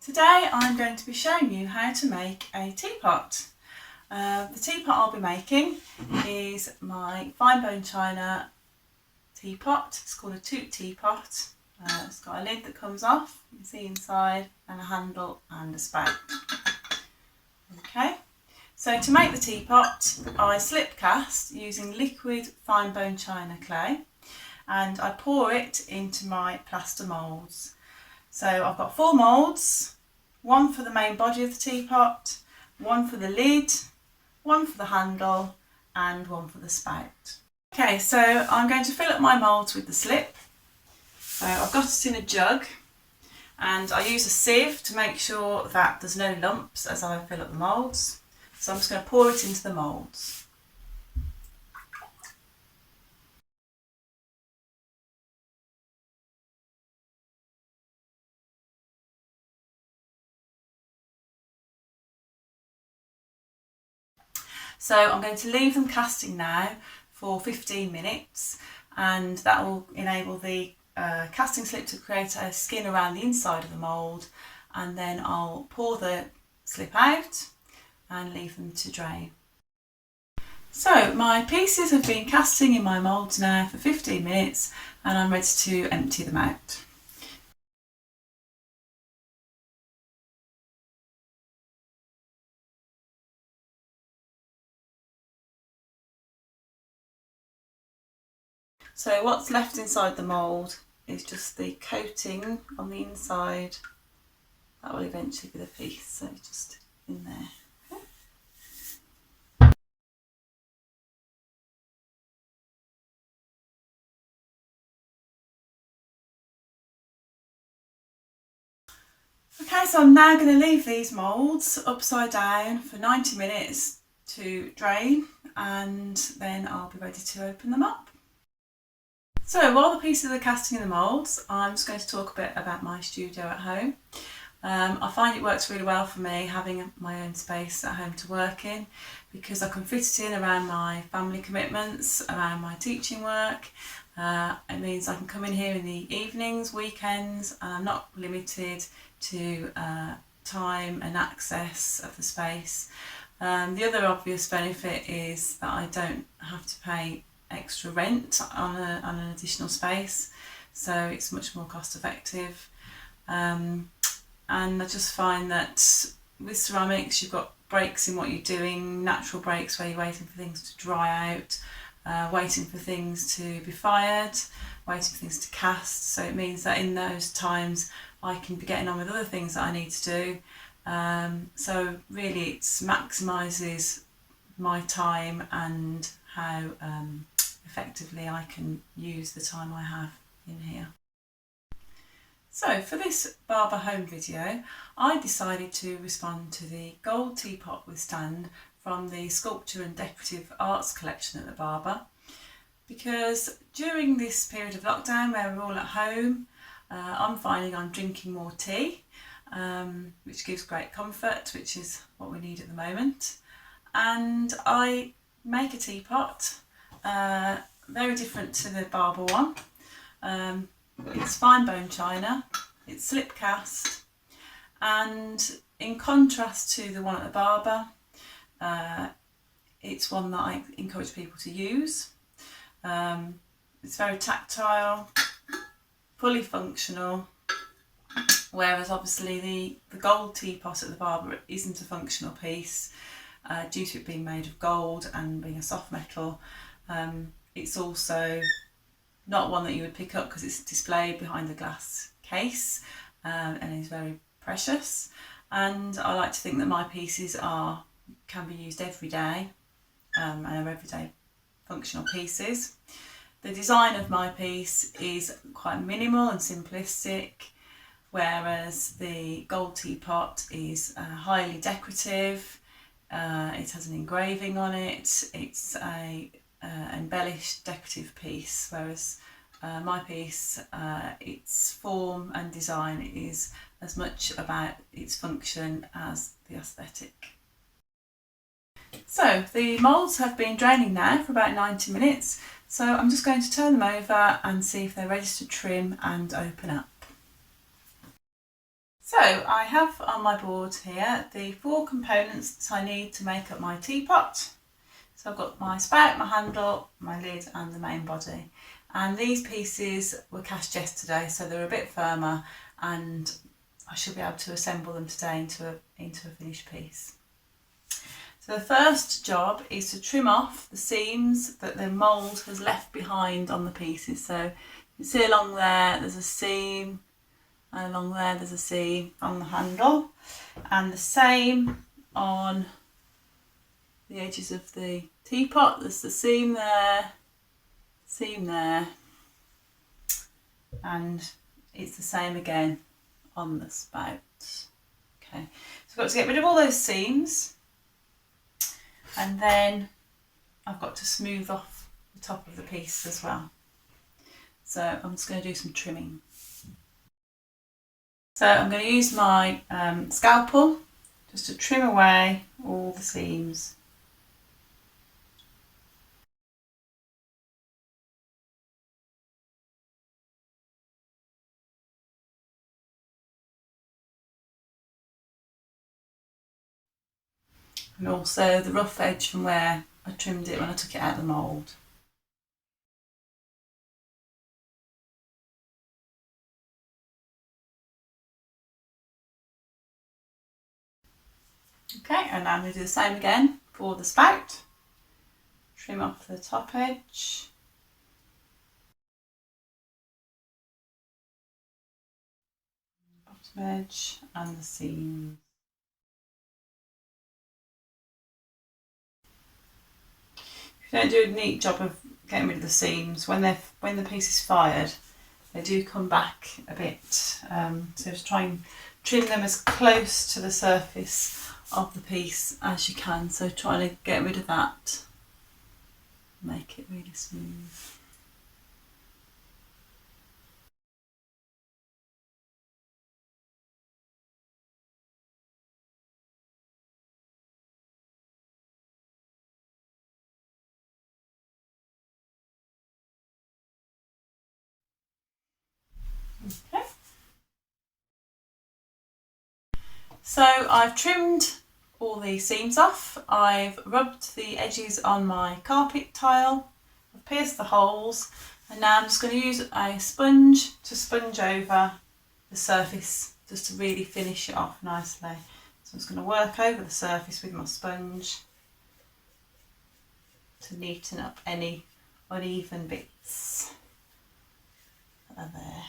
Today I'm going to be showing you how to make a teapot. The teapot I'll be making is my fine bone china teapot. It's called a Gold Teapot. It's got a lid that comes off, you can see inside, and a handle and a spout. Okay, so to make the teapot I slip cast using liquid fine bone china clay, and I pour it into my plaster moulds. So I've got 4 moulds, one for the main body of the teapot, one for the lid, one for the handle, and one for the spout. Okay, so I'm going to fill up my moulds with the slip. So I've got it in a jug, and I use a sieve to make sure that there's no lumps as I fill up the moulds. So I'm just going to pour it into the moulds. So I'm going to leave them casting now for 15 minutes, and that will enable the casting slip to create a skin around the inside of the mould, and then I'll pour the slip out and leave them to drain. So my pieces have been casting in my moulds now for 15 minutes, and I'm ready to empty them out. So what's left inside the mould is just the coating on the inside. That will eventually be the piece, so just in there. Okay, so I'm now going to leave these moulds upside down for 90 minutes to drain, and then I'll be ready to open them up. So while the pieces are casting in the moulds, I'm just going to talk a bit about my studio at home. I find it works really well for me having my own space at home to work in, because I can fit it in around my family commitments, around my teaching work. It means I can come in here in the evenings, weekends, and I'm not limited to time and access of the space. The other obvious benefit is that I don't have to pay extra rent on an additional space, so it's much more cost effective. And I just find that with ceramics you've got breaks in what you're doing, natural breaks where you're waiting for things to dry out, waiting for things to be fired, waiting for things to cast. So it means that in those times I can be getting on with other things that I need to do. So really it maximises my time and how effectively I can use the time I have in here. So for this Barber Home video, I decided to respond to the Gold Teapot with stand from the Sculpture and Decorative Arts collection at the Barber, because during this period of lockdown where we're all at home, I'm finding I'm drinking more tea, which gives great comfort, which is what we need at the moment. And I make a teapot, very different to the Barber one. It's fine bone china, it's slip cast, and in contrast to the one at the Barber, it's one that I encourage people to use. It's very tactile, fully functional, whereas obviously the Gold Teapot at the Barber isn't a functional piece due to it being made of gold and being a soft metal. It's also not one that you would pick up because it's displayed behind the glass case, and is very precious. And I like to think that my pieces can be used every day, and are everyday functional pieces. The design of my piece is quite minimal and simplistic, whereas the Gold Teapot is highly decorative. It has an engraving on it. It's a embellished decorative piece, whereas my piece, its form and design is as much about its function as the aesthetic. So the moulds have been draining now for about 90 minutes, so I'm just going to turn them over and see if they're ready to trim and open up. So I have on my board here the 4 components that I need to make up my teapot. So I've got my spout, my handle, my lid and the main body. And these pieces were cast yesterday, so they're a bit firmer and I should be able to assemble them today into a finished piece. So the first job is to trim off the seams that the mould has left behind on the pieces. So you see along there, there's a seam, and along there there's a seam on the handle, and the same on the edges of the teapot. There's the seam there, and it's the same again on the spout. Okay, so I've got to get rid of all those seams, and then I've got to smooth off the top of the piece as well. So I'm just going to do some trimming. So I'm going to use my scalpel just to trim away all the seams. And also the rough edge from where I trimmed it when I took it out of the mould. Okay, and now I'm going to do the same again for the spout. Trim off the top edge. Bottom edge and the seams. If you don't do a neat job of getting rid of the seams, when the piece is fired, they do come back a bit. So just try and trim them as close to the surface of the piece as you can. So trying to get rid of that, make it really smooth. Okay. So I've trimmed all the seams off, I've rubbed the edges on my carpet tile, I've pierced the holes, and now I'm just going to use a sponge to sponge over the surface just to really finish it off nicely. So I'm just going to work over the surface with my sponge to neaten up any uneven bits that are there.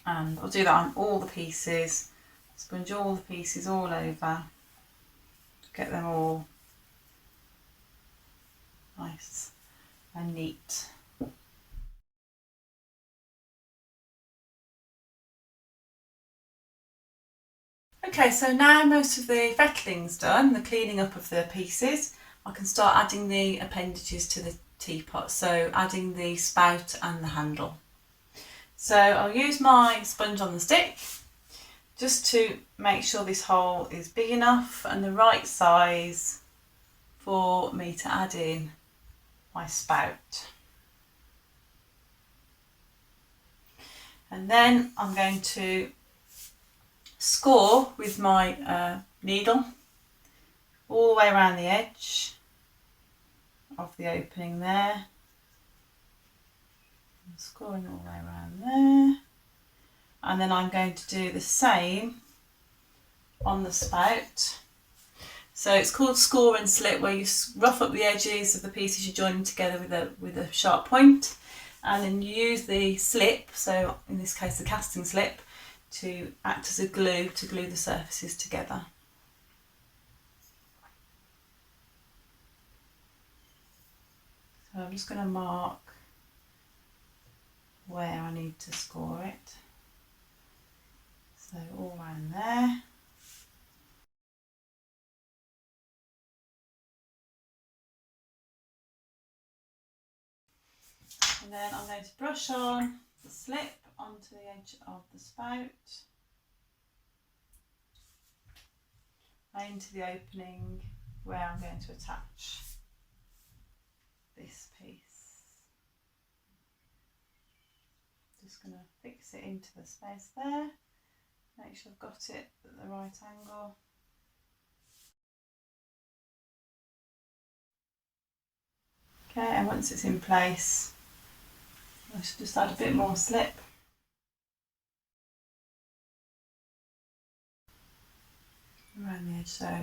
And I'll do that on all the pieces, sponge all the pieces all over, get them all nice and neat. Okay, so now most of the fettling's done, the cleaning up of the pieces, I can start adding the appendages to the teapot, so adding the spout and the handle. So I'll use my sponge on the stick just to make sure this hole is big enough and the right size for me to add in my spout. And then I'm going to score with my needle all the way around the edge of the opening there. I'm scoring all the way around there, and then I'm going to do the same on the spout. So it's called score and slip, where you rough up the edges of the pieces you're joining together with a sharp point, and then you use the slip, so in this case the casting slip, to act as a glue to glue the surfaces together. So I'm just going to mark where I need to score it. So all around there. And then I'm going to brush on the slip onto the edge of the spout, into the opening, where I'm going to attach this piece. Just going to fix it into the space there, make sure I've got it at the right angle. Okay, and once it's in place, I should just add a bit more slip. Around the edge, so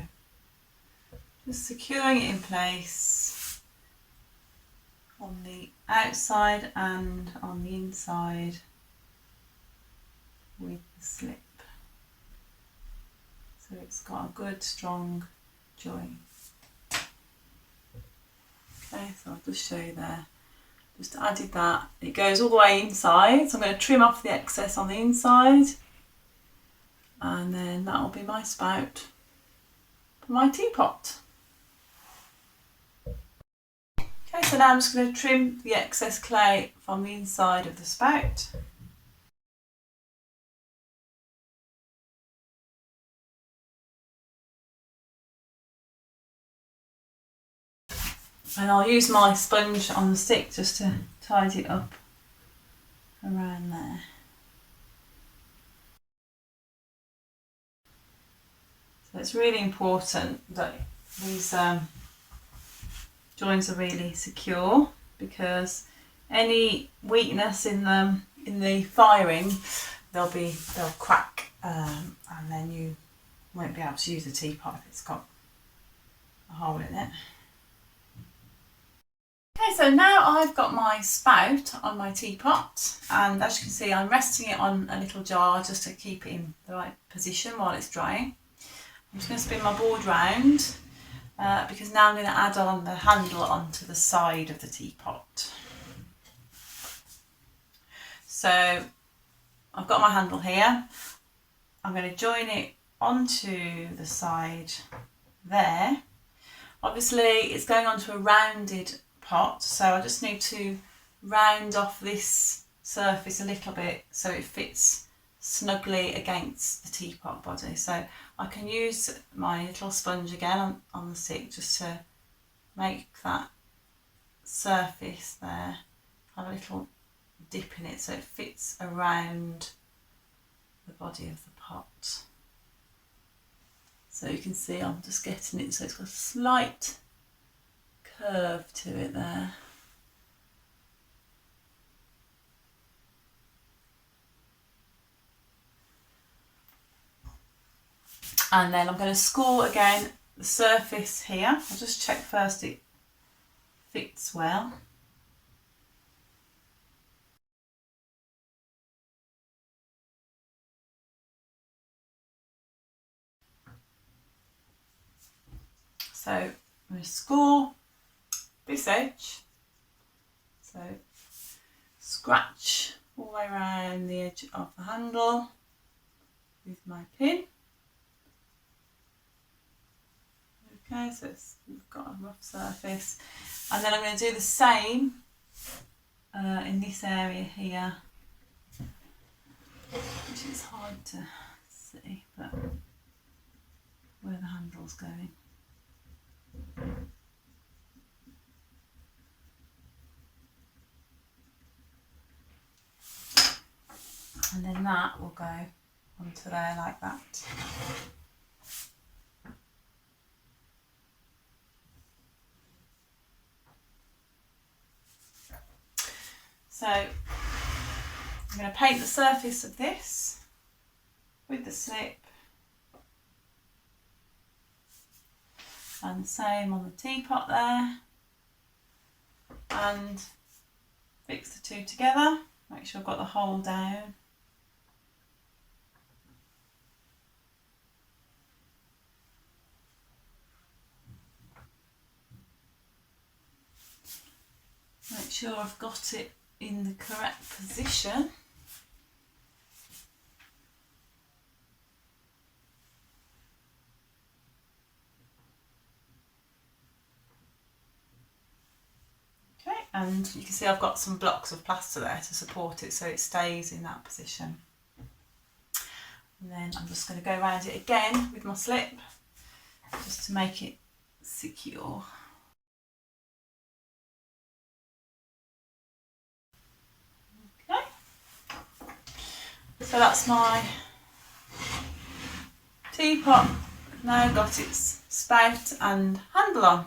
just securing it in place on the outside and on the inside with the slip, so it's got a good strong join. Okay, so I'll just show you there. Just added that. It goes all the way inside, so I'm going to trim off the excess on the inside, and then that will be my spout for my teapot. Okay, so now I'm just going to trim the excess clay from the inside of the spout. And I'll use my sponge on the stick just to tidy it up around there. So it's really important that these joins are really secure, because any weakness in them, in the firing, they'll crack, and then you won't be able to use the teapot if it's got a hole in it. Okay, so now I've got my spout on my teapot, and as you can see I'm resting it on a little jar just to keep it in the right position while it's drying. I'm just going to spin my board round because now I'm going to add on the handle onto the side of the teapot. So I've got my handle here. I'm going to join it onto the side there. Obviously it's going onto a rounded pot, so I just need to round off this surface a little bit so it fits snugly against the teapot body. So I can use my little sponge again on the stick just to make that surface there have a little dip in it so it fits around the body of the pot. So you can see I'm just getting it so it's got a slight curve to it there. And then I'm going to score again the surface here. I'll just check first it fits well. So I'm going to score this edge, so scratch all the way around the edge of the handle with my pin. Okay, so we've got a rough surface, and then I'm going to do the same in this area here, which is hard to see, but where the handle's going. And then that will go onto there like that. So I'm going to paint the surface of this with the slip, and the same on the teapot there, and fix the two together, make sure I've got the hole down. Make sure I've got it in the correct position. Okay, and you can see I've got some blocks of plaster there to support it so it stays in that position. And then I'm just going to go around it again with my slip just to make it secure. Okay, so that's my teapot now got its spout and handle on.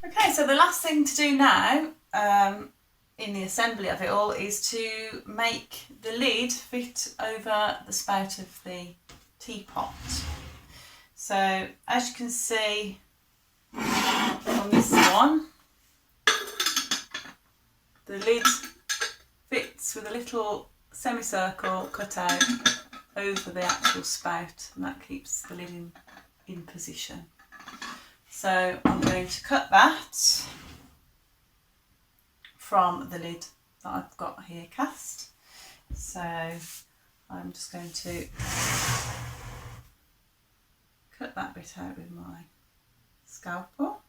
Okay, so the last thing to do now in the assembly of it all is to make the lid fit over the spout of the teapot. So as you can see on this one, the lid fits with a little semicircle cut out over the actual spout, and that keeps the lid in position. So I'm going to cut that from the lid that I've got here cast. So I'm just going to cut that bit out with my scalpel.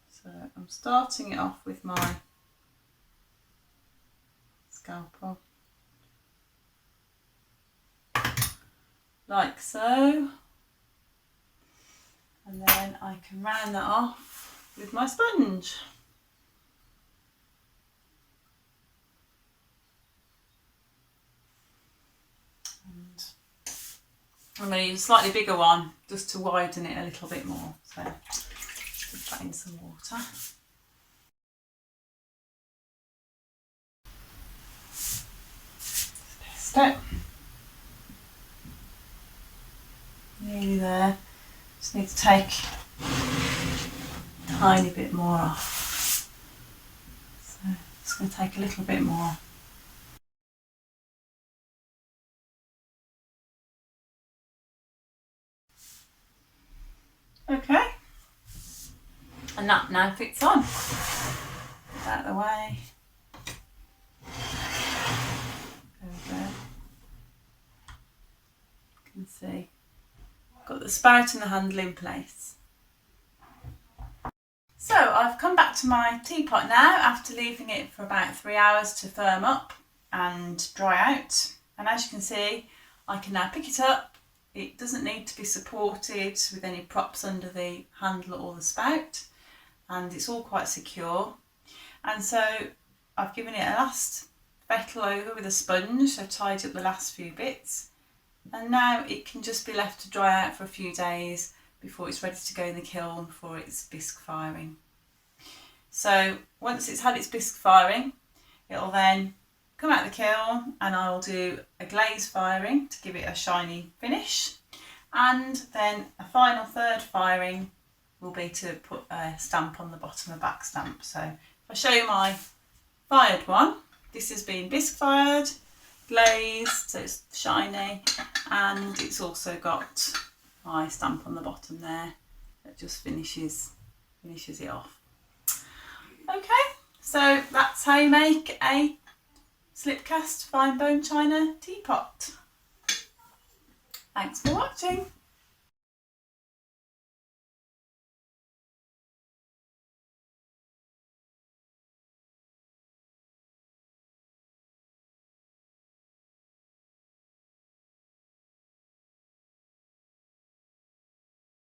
So I'm starting it off with my scalpel, like so, and then I can round that off with my sponge. And I'm going to use a slightly bigger one just to widen it a little bit more. So put that in some water. Test it. Nearly there. Just need to take a tiny bit more off. So just going to take a little bit more. Okay, and that now fits on. Get that out of the way. There we go. You can see got the spout and the handle in place. So I've come back to my teapot now after leaving it for about 3 hours to firm up and dry out, and as you can see I can now pick it up. It doesn't need to be supported with any props under the handle or the spout, and it's all quite secure. And so I've given it a last fettle over with a sponge, so tied up the last few bits. And now it can just be left to dry out for a few days before it's ready to go in the kiln for its bisque firing. So once it's had its bisque firing, it'll then come out of the kiln and I'll do a glaze firing to give it a shiny finish. And then a final third firing will be to put a stamp on the bottom, a back stamp. So if I show you my fired one, this has been bisque fired, glazed, so it's shiny, and it's also got my stamp on the bottom there that just finishes it off. Okay, so that's how you make a slip cast fine bone china teapot. Thanks for watching.